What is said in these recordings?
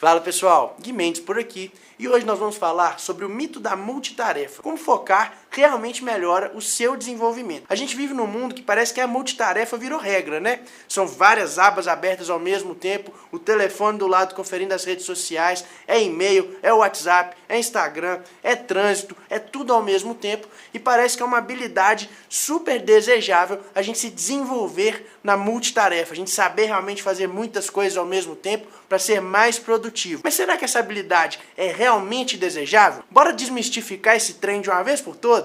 Fala pessoal, Gui Mendes por aqui e hoje nós vamos falar sobre o mito da multitarefa. Como focar realmente melhora o seu desenvolvimento. A gente vive num mundo que parece que a multitarefa virou regra, né? São várias abas abertas ao mesmo tempo, o telefone do lado conferindo as redes sociais, é e-mail, é WhatsApp, é Instagram, é trânsito, é tudo ao mesmo tempo e parece que é uma habilidade super desejável a gente se desenvolver na multitarefa, a gente saber realmente fazer muitas coisas ao mesmo tempo para ser mais produtivo. Mas será que essa habilidade é realmente desejável? Bora desmistificar esse trem de uma vez por todas?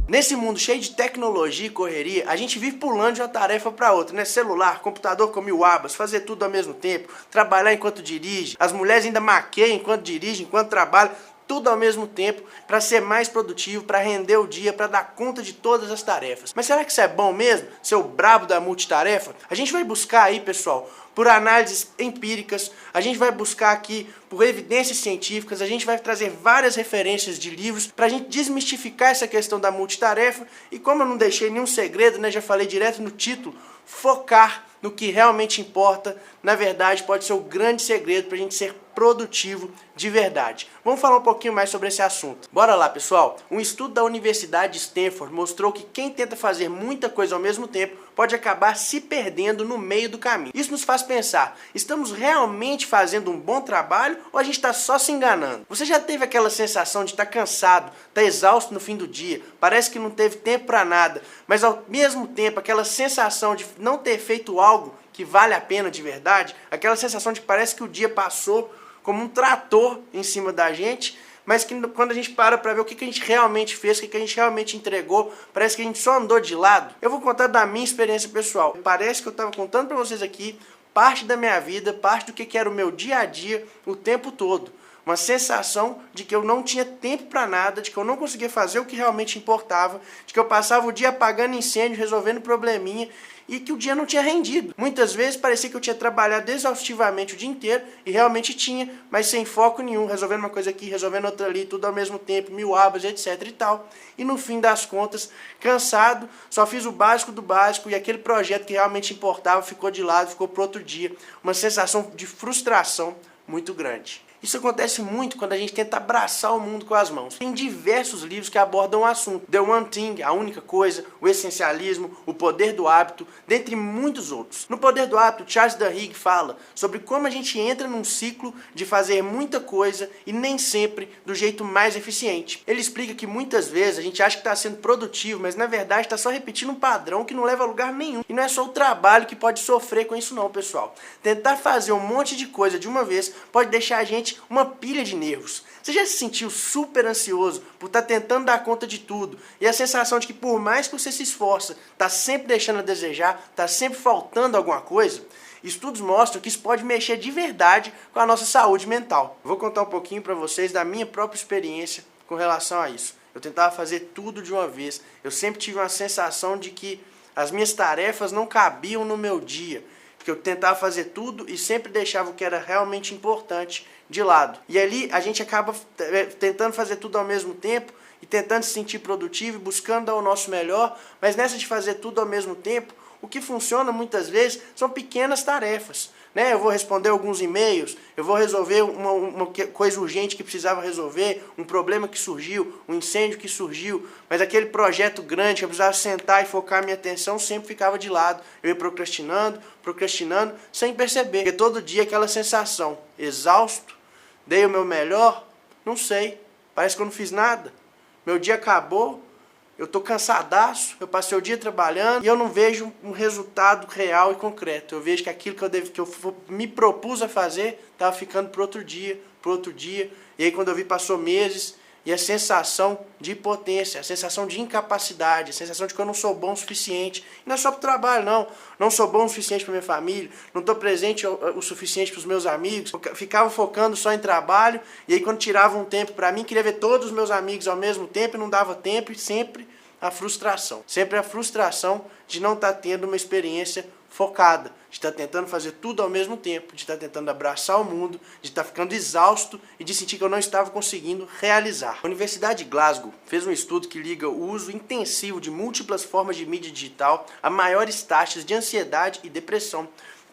Nesse mundo cheio de tecnologia e correria, a gente vive pulando de uma tarefa para outra, né? Celular, computador com 1000 abas, fazer tudo ao mesmo tempo, trabalhar enquanto dirige, as mulheres ainda maqueiam enquanto dirigem, enquanto trabalham, tudo ao mesmo tempo para ser mais produtivo, para render o dia, para dar conta de todas as tarefas. Mas será que isso é bom mesmo? Ser o brabo da multitarefa? A gente vai buscar aí, pessoal, por análises empíricas, a gente vai buscar aqui por evidências científicas, a gente vai trazer várias referências de livros para a gente desmistificar essa questão da multitarefa e como eu não deixei nenhum segredo, né, já falei direto no título, focar no que realmente importa, na verdade pode ser o grande segredo para a gente ser produtivo de verdade. Vamos falar um pouquinho mais sobre esse assunto. Bora lá, pessoal. Um estudo da Universidade de Stanford mostrou que quem tenta fazer muita coisa ao mesmo tempo pode acabar se perdendo no meio do caminho. Isso nos faz pensar, estamos realmente fazendo um bom trabalho ou a gente está só se enganando? Você já teve aquela sensação de estar cansado, estar exausto no fim do dia, parece que não teve tempo para nada, mas ao mesmo tempo aquela sensação de não ter feito algo que vale a pena de verdade, aquela sensação de que parece que o dia passou como um trator em cima da gente, mas que quando a gente para ver o que a gente realmente fez, o que a gente realmente entregou, parece que a gente só andou de lado. Eu vou contar da minha experiência pessoal. Parece que eu estava contando para vocês aqui parte da minha vida, parte do que era o meu dia a dia o tempo todo. Uma sensação de que eu não tinha tempo para nada, de que eu não conseguia fazer o que realmente importava, de que eu passava o dia apagando incêndio, resolvendo probleminha e que o dia não tinha rendido. Muitas vezes parecia que eu tinha trabalhado exaustivamente o dia inteiro e realmente tinha, mas sem foco nenhum, resolvendo uma coisa aqui, resolvendo outra ali, tudo ao mesmo tempo, 1000 abas, etc e tal. E no fim das contas, cansado, só fiz o básico do básico e aquele projeto que realmente importava ficou de lado, ficou para outro dia. Uma sensação de frustração muito grande. Isso acontece muito quando a gente tenta abraçar o mundo com as mãos. Tem diversos livros que abordam o assunto. The One Thing, A Única Coisa, O Essencialismo, O Poder do Hábito, dentre muitos outros. No Poder do Hábito, Charles Duhigg fala sobre como a gente entra num ciclo de fazer muita coisa e nem sempre do jeito mais eficiente. Ele explica que muitas vezes a gente acha que está sendo produtivo, mas na verdade está só repetindo um padrão que não leva a lugar nenhum. E não é só o trabalho que pode sofrer com isso não, pessoal. Tentar fazer um monte de coisa de uma vez pode deixar a gente uma pilha de nervos. Você já se sentiu super ansioso por estar tentando dar conta de tudo e a sensação de que por mais que você se esforça, está sempre deixando a desejar, está sempre faltando alguma coisa? Estudos mostram que isso pode mexer de verdade com a nossa saúde mental. Vou contar um pouquinho para vocês da minha própria experiência com relação a isso. Eu tentava fazer tudo de uma vez. Eu sempre tive uma sensação de que as minhas tarefas não cabiam no meu dia. Porque eu tentava fazer tudo e sempre deixava o que era realmente importante de lado. E ali a gente acaba tentando fazer tudo ao mesmo tempo e tentando se sentir produtivo e buscando dar o nosso melhor, mas nessa de fazer tudo ao mesmo tempo, o que funciona muitas vezes são pequenas tarefas. Né? Eu vou responder alguns e-mails, eu vou resolver uma coisa urgente que precisava resolver, um problema que surgiu, um incêndio que surgiu, mas aquele projeto grande que eu precisava sentar e focar minha atenção sempre ficava de lado. Eu ia procrastinando, sem perceber. Porque todo dia aquela sensação, exausto, dei o meu melhor, não sei, parece que eu não fiz nada. Meu dia acabou, eu estou cansadaço, eu passei o dia trabalhando e eu não vejo um resultado real e concreto. Eu vejo que aquilo que eu me propus a fazer estava ficando para outro dia. E aí quando eu vi passou meses e a sensação de impotência, a sensação de incapacidade, a sensação de que eu não sou bom o suficiente. E não é só para o trabalho, não. Não sou bom o suficiente para minha família, não estou presente o suficiente para os meus amigos. Eu ficava focando só em trabalho e aí quando tirava um tempo para mim, queria ver todos os meus amigos ao mesmo tempo e não dava tempo e sempre a frustração. Sempre a frustração de não estar tendo uma experiência focada, de estar tentando fazer tudo ao mesmo tempo, de estar tentando abraçar o mundo, de estar ficando exausto e de sentir que eu não estava conseguindo realizar. A Universidade de Glasgow fez um estudo que liga o uso intensivo de múltiplas formas de mídia digital a maiores taxas de ansiedade e depressão.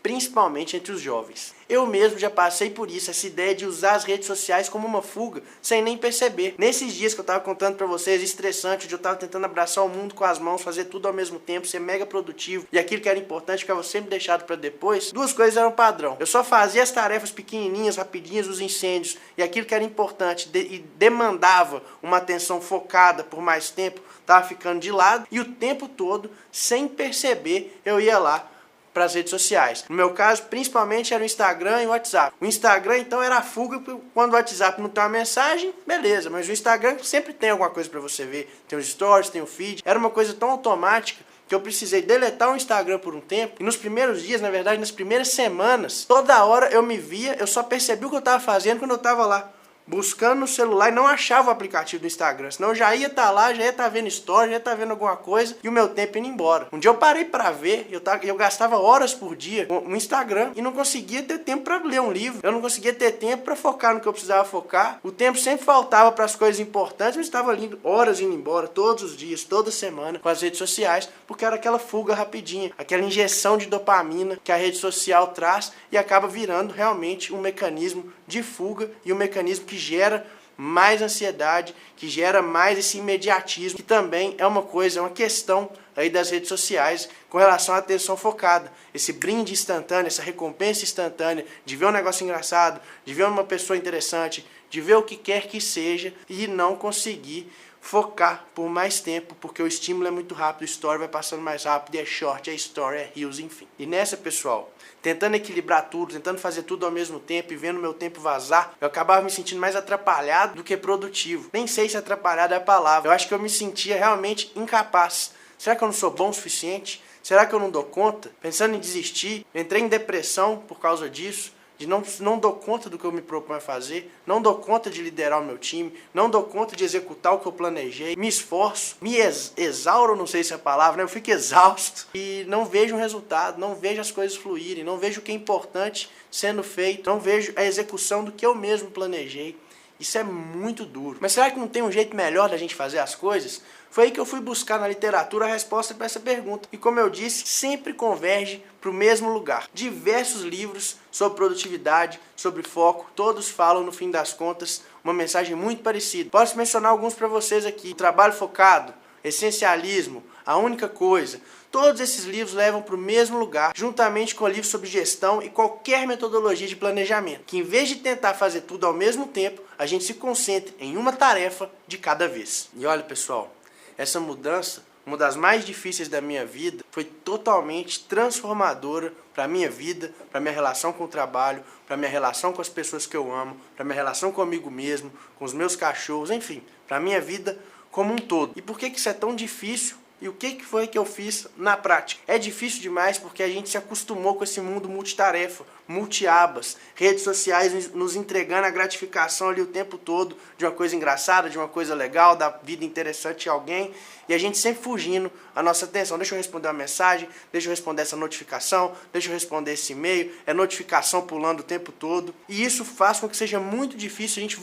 principalmente entre os jovens. Eu mesmo já passei por isso, essa ideia de usar as redes sociais como uma fuga, sem nem perceber. Nesses dias que eu tava contando pra vocês, estressante, onde eu tava tentando abraçar o mundo com as mãos, fazer tudo ao mesmo tempo, ser mega produtivo, e aquilo que era importante ficava sempre deixado pra depois, duas coisas eram padrão. Eu só fazia as tarefas pequenininhas, rapidinhas, os incêndios, e aquilo que era importante e demandava uma atenção focada por mais tempo, tava ficando de lado, e o tempo todo, sem perceber, eu ia lá para as redes sociais. No meu caso, principalmente era o Instagram e o WhatsApp. O Instagram, então, era a fuga, quando o WhatsApp não tem uma mensagem, beleza, mas o Instagram sempre tem alguma coisa para você ver. Tem os stories, tem o feed. Era uma coisa tão automática que eu precisei deletar o Instagram por um tempo. E nos primeiros dias, na verdade, nas primeiras semanas, toda hora eu me via, eu só percebi o que eu estava fazendo quando eu estava lá buscando no celular e não achava o aplicativo do Instagram. Senão eu já ia estar lá, já ia estar vendo stories, já ia estar vendo alguma coisa e o meu tempo indo embora. Um dia eu parei pra ver, eu gastava horas por dia no Instagram e não conseguia ter tempo pra ler um livro. Eu não conseguia ter tempo pra focar no que eu precisava focar. O tempo sempre faltava para as coisas importantes, mas estava ali horas indo embora, todos os dias, toda semana, com as redes sociais, porque era aquela fuga rapidinha, aquela injeção de dopamina que a rede social traz e acaba virando realmente um mecanismo de fuga e um mecanismo que gera mais ansiedade, que gera mais esse imediatismo, que também é uma coisa, é uma questão aí das redes sociais com relação à atenção focada. Esse brinde instantâneo, essa recompensa instantânea de ver um negócio engraçado, de ver uma pessoa interessante, de ver o que quer que seja e não conseguir focar por mais tempo, porque o estímulo é muito rápido, o story vai passando mais rápido, é short, é story, é reels, enfim. E nessa, pessoal, tentando equilibrar tudo, tentando fazer tudo ao mesmo tempo e vendo meu tempo vazar, eu acabava me sentindo mais atrapalhado do que produtivo. Nem sei se atrapalhado é a palavra. Eu acho que eu me sentia realmente incapaz. Será que eu não sou bom o suficiente? Será que eu não dou conta? Pensando em desistir, entrei em depressão por causa disso. De não dou conta do que eu me proponho a fazer, não dou conta de liderar o meu time, não dou conta de executar o que eu planejei, me esforço, me exauro, não sei se é a palavra, né? Eu fico exausto e não vejo um resultado, não vejo as coisas fluírem, não vejo o que é importante sendo feito, não vejo a execução do que eu mesmo planejei. Isso é muito duro. Mas será que não tem um jeito melhor da gente fazer as coisas? Foi aí que eu fui buscar na literatura a resposta para essa pergunta. E como eu disse, sempre converge para o mesmo lugar. Diversos livros sobre produtividade, sobre foco, todos falam, no fim das contas, uma mensagem muito parecida. Posso mencionar alguns para vocês aqui. O Trabalho Focado, Essencialismo, A Única Coisa. Todos esses livros levam para o mesmo lugar, juntamente com livros sobre gestão e qualquer metodologia de planejamento, que em vez de tentar fazer tudo ao mesmo tempo, a gente se concentre em uma tarefa de cada vez. E olha, pessoal, essa mudança, uma das mais difíceis da minha vida, foi totalmente transformadora para a minha vida, para a minha relação com o trabalho, para a minha relação com as pessoas que eu amo, para a minha relação comigo mesmo, com os meus cachorros, enfim, para a minha vida como um todo. E por que isso é tão difícil? E o que foi que eu fiz na prática? É difícil demais porque a gente se acostumou com esse mundo multitarefa, multiabas, redes sociais nos entregando a gratificação ali o tempo todo de uma coisa engraçada, de uma coisa legal, da vida interessante de alguém, e a gente sempre fugindo a nossa atenção. Deixa eu responder uma mensagem, deixa eu responder essa notificação, deixa eu responder esse e-mail, é notificação pulando o tempo todo, e isso faz com que seja muito difícil a gente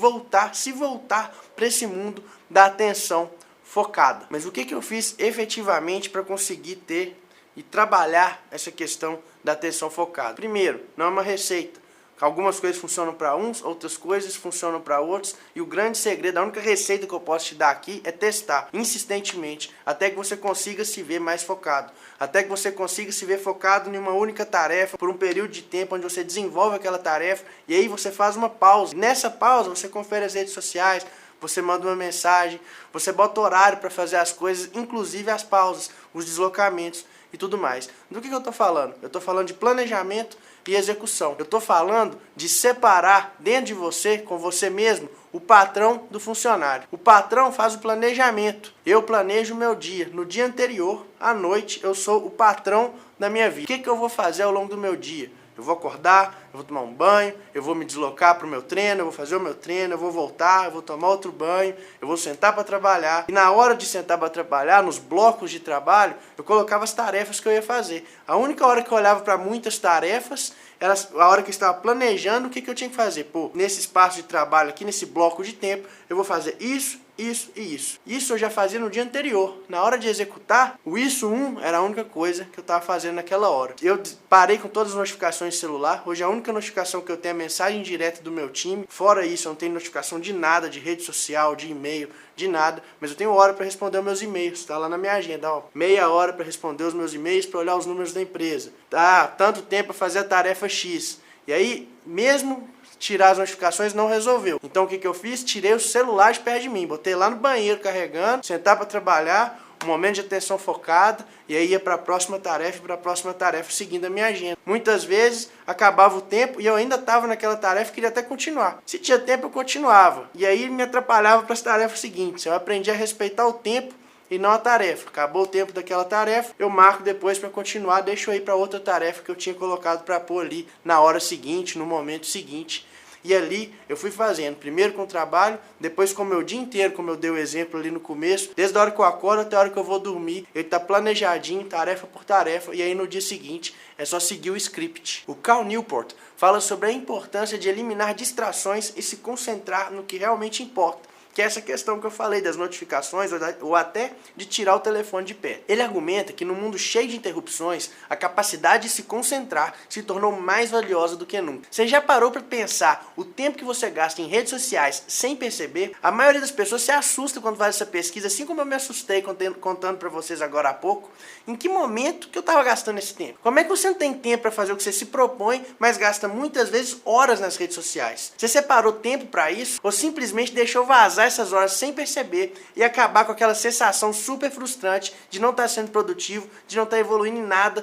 se voltar para esse mundo da atenção focada. Mas o que eu fiz efetivamente para conseguir ter e trabalhar essa questão da atenção focada? Primeiro, não é uma receita. Algumas coisas funcionam para uns, outras coisas funcionam para outros, e o grande segredo, a única receita que eu posso te dar aqui é testar insistentemente, até que você consiga se ver mais focado, até que você consiga se ver focado em uma única tarefa por um período de tempo onde você desenvolve aquela tarefa, e aí você faz uma pausa. Nessa pausa você confere as redes sociais, você manda uma mensagem, você bota horário para fazer as coisas, inclusive as pausas, os deslocamentos e tudo mais. Do que eu estou falando? Eu estou falando de planejamento e execução. Eu estou falando de separar dentro de você, com você mesmo, o patrão do funcionário. O patrão faz o planejamento. Eu planejo o meu dia. No dia anterior, à noite, eu sou o patrão da minha vida. O que eu vou fazer ao longo do meu dia? Eu vou acordar, eu vou tomar um banho, eu vou me deslocar para o meu treino, eu vou fazer o meu treino, eu vou voltar, eu vou tomar outro banho, eu vou sentar para trabalhar. E na hora de sentar para trabalhar, nos blocos de trabalho, eu colocava as tarefas que eu ia fazer. A única hora que eu olhava para muitas tarefas era a hora que eu estava planejando o que eu tinha que fazer. Pô, nesse espaço de trabalho aqui, nesse bloco de tempo, eu vou fazer isso, isso e isso. Isso eu já fazia no dia anterior. Na hora de executar, o isso 1 era a única coisa que eu estava fazendo naquela hora. Eu parei com todas as notificações de celular. Hoje a única notificação que eu tenho é a mensagem direta do meu time. Fora isso, eu não tenho notificação de nada, de rede social, de e-mail, de nada. Mas eu tenho hora para responder os meus e-mails. Está lá na minha agenda, ó. Meia hora para responder os meus e-mails, para olhar os números da empresa. Tá, tanto tempo para fazer a tarefa X. E aí, mesmo tirar as notificações não resolveu. Então o que eu fiz? Tirei o celular de perto de mim, botei lá no banheiro carregando, sentar para trabalhar, um momento de atenção focada, e aí ia para a próxima tarefa, seguindo a minha agenda. Muitas vezes acabava o tempo e eu ainda estava naquela tarefa e queria até continuar. Se tinha tempo eu continuava, e aí me atrapalhava para as tarefas seguintes. Eu aprendi a respeitar o tempo e não a tarefa. Acabou o tempo daquela tarefa, eu marco depois para continuar, deixo aí para outra tarefa que eu tinha colocado para pôr ali na hora seguinte, no momento seguinte. E ali eu fui fazendo, primeiro com o trabalho, depois com o meu dia inteiro, como eu dei o exemplo ali no começo, desde a hora que eu acordo até a hora que eu vou dormir, ele está planejadinho, tarefa por tarefa, e aí no dia seguinte é só seguir o script. O Cal Newport fala sobre a importância de eliminar distrações e se concentrar no que realmente importa, que é essa questão que eu falei das notificações ou até de tirar o telefone de pé. Ele argumenta que no mundo cheio de interrupções, a capacidade de se concentrar se tornou mais valiosa do que nunca. Você já parou para pensar o tempo que você gasta em redes sociais sem perceber? A maioria das pessoas se assusta quando faz essa pesquisa, assim como eu me assustei contando para vocês agora há pouco. Em que momento que eu estava gastando esse tempo? Como é que você não tem tempo para fazer o que você se propõe, mas gasta muitas vezes horas nas redes sociais? Você separou tempo para isso ou simplesmente deixou vazar essas horas sem perceber e acabar com aquela sensação super frustrante de não estar sendo produtivo, de não estar evoluindo em nada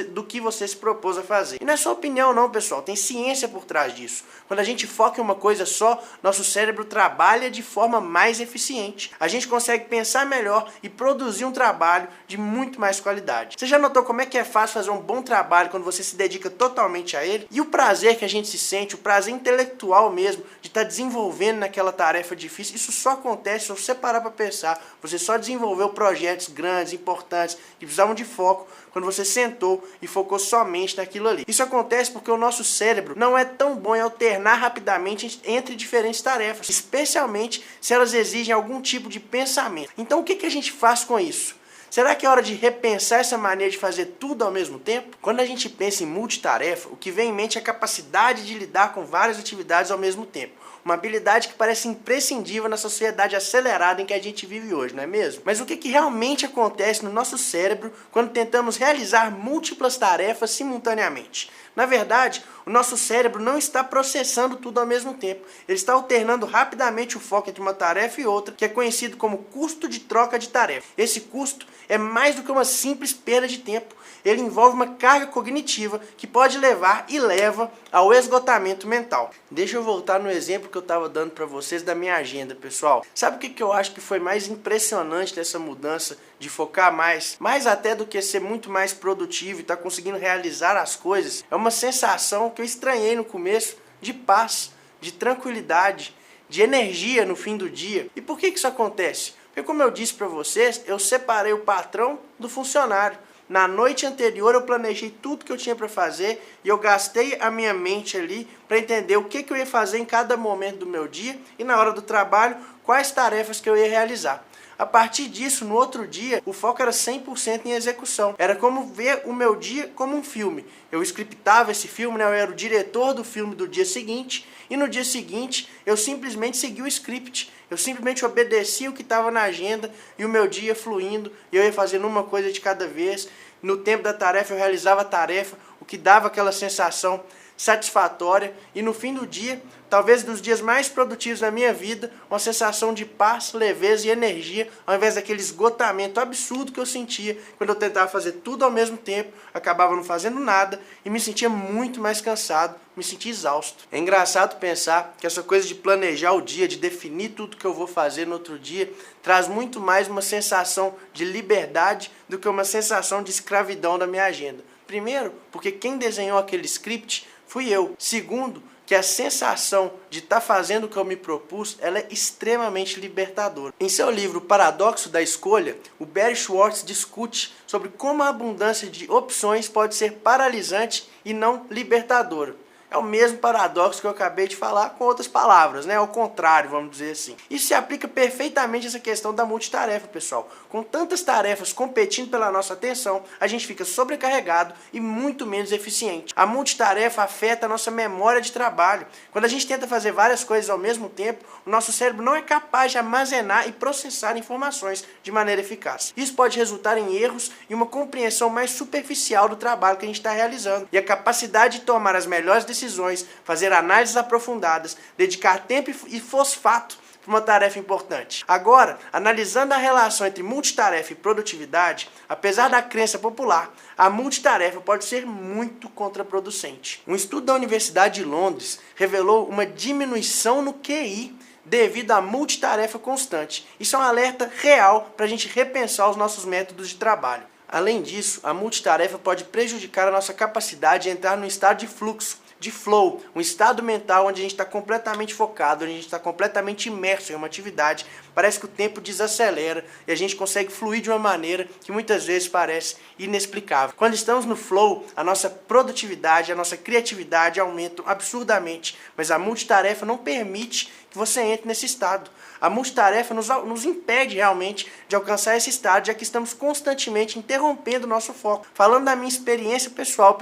do que você se propôs a fazer? E não é só opinião não, pessoal, tem ciência por trás disso. Quando a gente foca em uma coisa só, nosso cérebro trabalha de forma mais eficiente. A gente consegue pensar melhor e produzir um trabalho de muito mais qualidade. Você já notou como é que é fácil fazer um bom trabalho quando você se dedica totalmente a ele? E o prazer que a gente se sente, o prazer intelectual mesmo, de estar desenvolvendo naquela tarefa difícil, isso só acontece se você parar para pensar. Você só desenvolveu projetos grandes, importantes, que precisavam de foco, quando você sentou e focou somente naquilo ali. Isso acontece porque o nosso cérebro não é tão bom em alternar rapidamente entre diferentes tarefas, especialmente se elas exigem algum tipo de pensamento. Então o que a gente faz com isso? Será que é hora de repensar essa maneira de fazer tudo ao mesmo tempo? Quando a gente pensa em multitarefa, o que vem em mente é a capacidade de lidar com várias atividades ao mesmo tempo. Uma habilidade que parece imprescindível na sociedade acelerada em que a gente vive hoje, não é mesmo? Mas o que realmente acontece no nosso cérebro quando tentamos realizar múltiplas tarefas simultaneamente? Na verdade, o nosso cérebro não está processando tudo ao mesmo tempo. Ele está alternando rapidamente o foco entre uma tarefa e outra, que é conhecido como custo de troca de tarefa. Esse custo é mais do que uma simples perda de tempo. Ele envolve uma carga cognitiva que pode levar e leva ao esgotamento mental. Deixa eu voltar no exemplo que eu estava dando para vocês da minha agenda, pessoal. Sabe o que eu acho que foi mais impressionante dessa mudança de focar mais até do que ser muito mais produtivo e estar conseguindo realizar as coisas? É uma sensação que eu estranhei no começo de paz, de tranquilidade, de energia no fim do dia. E por que isso acontece? Porque, como eu disse para vocês, eu separei o patrão do funcionário. Na noite anterior eu planejei tudo que eu tinha para fazer e eu gastei a minha mente ali para entender o que eu ia fazer em cada momento do meu dia e na hora do trabalho, quais tarefas que eu ia realizar. A partir disso, no outro dia, o foco era 100% em execução. Era como ver o meu dia como um filme. Eu scriptava esse filme, né? Eu era o diretor do filme do dia seguinte, e no dia seguinte eu simplesmente segui o script. Eu simplesmente obedecia o que estava na agenda e o meu dia fluindo, e eu ia fazendo uma coisa de cada vez. No tempo da tarefa eu realizava a tarefa, o que dava aquela sensação satisfatória, e no fim do dia, talvez dos dias mais produtivos da minha vida, uma sensação de paz, leveza e energia, ao invés daquele esgotamento absurdo que eu sentia quando eu tentava fazer tudo ao mesmo tempo, acabava não fazendo nada e me sentia muito mais cansado, me sentia exausto. É engraçado pensar que essa coisa de planejar o dia, de definir tudo que eu vou fazer no outro dia, traz muito mais uma sensação de liberdade do que uma sensação de escravidão da minha agenda. Primeiro, porque quem desenhou aquele script fui eu. Segundo, que a sensação de estar fazendo o que eu me propus, ela é extremamente libertadora. Em seu livro Paradoxo da Escolha, o Barry Schwartz discute sobre como a abundância de opções pode ser paralisante e não libertadora. É o mesmo paradoxo que eu acabei de falar com outras palavras, né? Ao contrário, vamos dizer assim. Isso se aplica perfeitamente a essa questão da multitarefa, pessoal. Com tantas tarefas competindo pela nossa atenção, a gente fica sobrecarregado e muito menos eficiente. A multitarefa afeta a nossa memória de trabalho. Quando a gente tenta fazer várias coisas ao mesmo tempo, o nosso cérebro não é capaz de armazenar e processar informações de maneira eficaz. Isso pode resultar em erros e uma compreensão mais superficial do trabalho que a gente está realizando. E a capacidade de tomar as melhores decisões, fazer análises aprofundadas, dedicar tempo e fosfato para uma tarefa importante. Agora, analisando a relação entre multitarefa e produtividade, apesar da crença popular, a multitarefa pode ser muito contraproducente. Um estudo da Universidade de Londres revelou uma diminuição no QI devido à multitarefa constante. Isso é um alerta real para a gente repensar os nossos métodos de trabalho. Além disso, a multitarefa pode prejudicar a nossa capacidade de entrar no estado de fluxo, de flow, um estado mental onde a gente está completamente focado, onde a gente está completamente imerso em uma atividade. Parece que o tempo desacelera e a gente consegue fluir de uma maneira que muitas vezes parece inexplicável. Quando estamos no flow, a nossa produtividade, a nossa criatividade aumentam absurdamente, mas a multitarefa não permite que você entre nesse estado. A multitarefa nos impede realmente de alcançar esse estado, já que estamos constantemente interrompendo o nosso foco. Falando da minha experiência pessoal,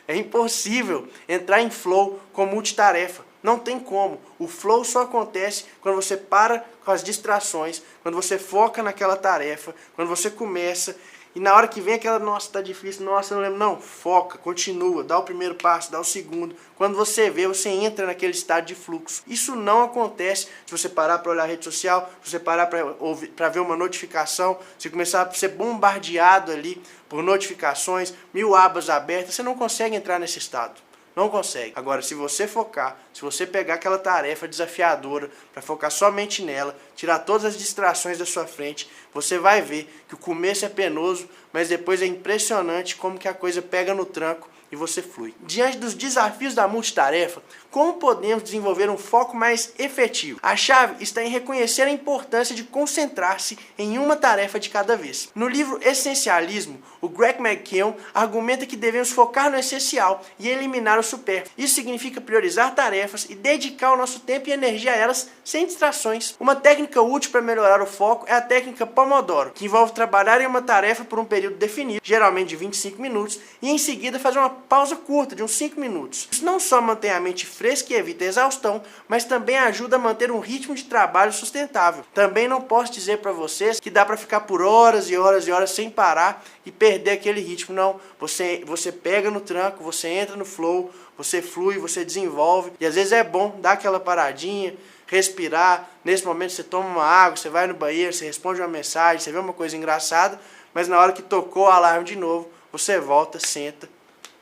é impossível entrar em flow com multitarefa. Não tem como. O flow só acontece quando você para com as distrações, quando você foca naquela tarefa, quando você começa. E na hora que vem aquela, nossa, tá difícil, nossa, eu não lembro. Não, foca, continua, dá o primeiro passo, dá o segundo. Quando você vê, você entra naquele estado de fluxo. Isso não acontece se você parar para olhar a rede social, se você parar para ver uma notificação, se começar a ser bombardeado ali por notificações, 1000 abas abertas, você não consegue entrar nesse estado. Não consegue. Agora, se você focar, se você pegar aquela tarefa desafiadora para focar somente nela, tirar todas as distrações da sua frente, você vai ver que o começo é penoso, mas depois é impressionante como que a coisa pega no tranco e você flui. Diante dos desafios da multitarefa, como podemos desenvolver um foco mais efetivo? A chave está em reconhecer a importância de concentrar-se em uma tarefa de cada vez. No livro Essencialismo, o Greg McKeown argumenta que devemos focar no essencial e eliminar o supérfluo. Isso significa priorizar tarefas e dedicar o nosso tempo e energia a elas sem distrações. Uma técnica útil para melhorar o foco é a técnica Pomodoro, que envolve trabalhar em uma tarefa por um período definido, geralmente de 25 minutos, e em seguida fazer uma pausa curta de uns 5 minutos. Isso não só mantém a mente fresca e evita a exaustão, mas também ajuda a manter um ritmo de trabalho sustentável. Também não posso dizer para vocês que dá para ficar por horas e horas e horas sem parar e perder aquele ritmo. Não, você pega no tranco, você entra no flow, você flui, você desenvolve. E às vezes é bom dar aquela paradinha, respirar. Nesse momento você toma uma água, você vai no banheiro, você responde uma mensagem, você vê uma coisa engraçada, mas na hora que tocou o alarme de novo, você volta, senta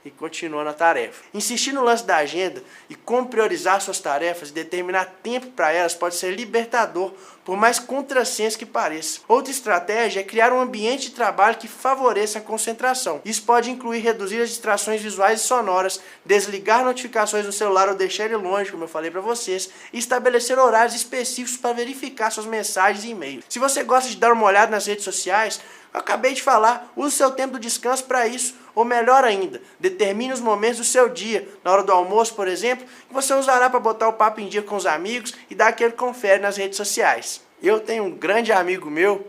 e continua na tarefa. Insistir no lance da agenda e como priorizar suas tarefas e determinar tempo para elas pode ser libertador, por mais contrassenso que pareça. Outra estratégia é criar um ambiente de trabalho que favoreça a concentração. Isso pode incluir reduzir as distrações visuais e sonoras, desligar notificações no celular ou deixar ele longe, como eu falei para vocês, e estabelecer horários específicos para verificar suas mensagens e e-mails. Se você gosta de dar uma olhada nas redes sociais, eu acabei de falar, use o seu tempo do descanso para isso, ou melhor ainda, determine os momentos do seu dia, na hora do almoço, por exemplo, que você usará para botar o papo em dia com os amigos e dar aquele confere nas redes sociais. Eu tenho um grande amigo meu,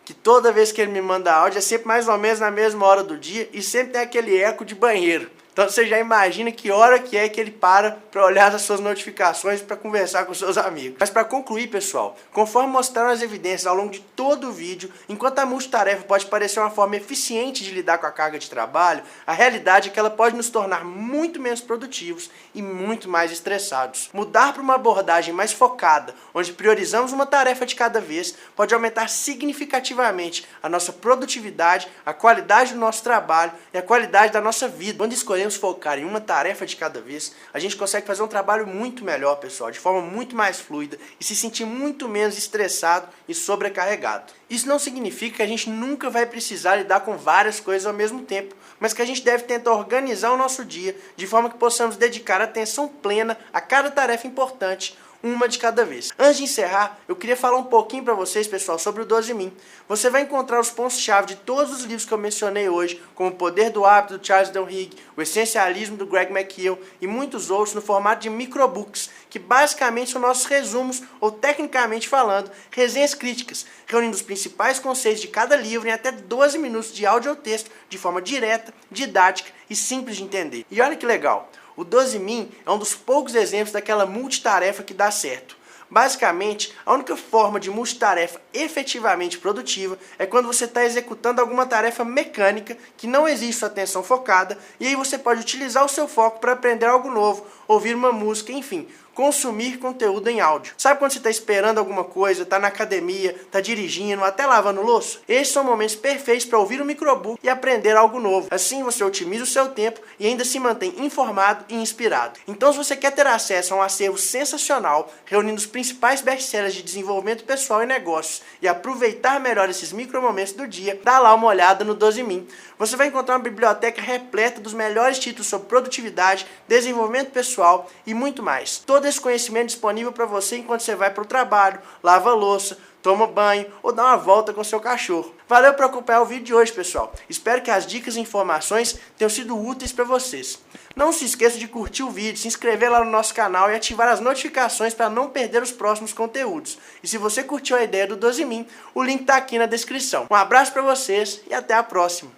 que toda vez que ele me manda áudio é sempre mais ou menos na mesma hora do dia e sempre tem aquele eco de banheiro. Então você já imagina que hora que é que ele para olhar as suas notificações para conversar com seus amigos. Mas para concluir, pessoal, conforme mostraram as evidências ao longo de todo o vídeo, enquanto a multitarefa pode parecer uma forma eficiente de lidar com a carga de trabalho, a realidade é que ela pode nos tornar muito menos produtivos e muito mais estressados. Mudar para uma abordagem mais focada, onde priorizamos uma tarefa de cada vez, pode aumentar significativamente a nossa produtividade, a qualidade do nosso trabalho e a qualidade da nossa vida. Quando escolhemos focar em uma tarefa de cada vez, a gente consegue fazer um trabalho muito melhor, pessoal, de forma muito mais fluida e se sentir muito menos estressado e sobrecarregado. Isso não significa que a gente nunca vai precisar lidar com várias coisas ao mesmo tempo, mas que a gente deve tentar organizar o nosso dia de forma que possamos dedicar atenção plena a cada tarefa importante, uma de cada vez. Antes de encerrar, eu queria falar um pouquinho para vocês, pessoal, sobre o 12 Você vai encontrar os pontos-chave de todos os livros que eu mencionei hoje, como O Poder do Hábito, do Charles Duhigg, O Essencialismo, do Greg McKeown e muitos outros no formato de microbooks, que basicamente são nossos resumos, ou tecnicamente falando, resenhas críticas, reunindo os principais conceitos de cada livro em até 12 minutos de áudio ou texto, de forma direta, didática e simples de entender. E olha que legal, o 12 é um dos poucos exemplos daquela multitarefa que dá certo. Basicamente, a única forma de multitarefa efetivamente produtiva é quando você está executando alguma tarefa mecânica que não exige sua atenção focada, e aí você pode utilizar o seu foco para aprender algo novo, ouvir uma música, enfim, consumir conteúdo em áudio. Sabe quando você está esperando alguma coisa, está na academia, está dirigindo, até lavando louça? Esses são momentos perfeitos para ouvir um microbook e aprender algo novo. Assim você otimiza o seu tempo e ainda se mantém informado e inspirado. Então, se você quer ter acesso a um acervo sensacional, reunindo os principais best-sellers de desenvolvimento pessoal e negócios, e aproveitar melhor esses micromomentos do dia, dá lá uma olhada no 12 Você vai encontrar uma biblioteca repleta dos melhores títulos sobre produtividade, desenvolvimento pessoal e muito mais. Todo esse conhecimento disponível para você enquanto você vai para o trabalho, lava a louça, toma banho ou dá uma volta com seu cachorro. Valeu por acompanhar o vídeo de hoje, pessoal. Espero que as dicas e informações tenham sido úteis para vocês. Não se esqueça de curtir o vídeo, se inscrever lá no nosso canal e ativar as notificações para não perder os próximos conteúdos. E se você curtiu a ideia do 12 o link está aqui na descrição. Um abraço para vocês e até a próxima.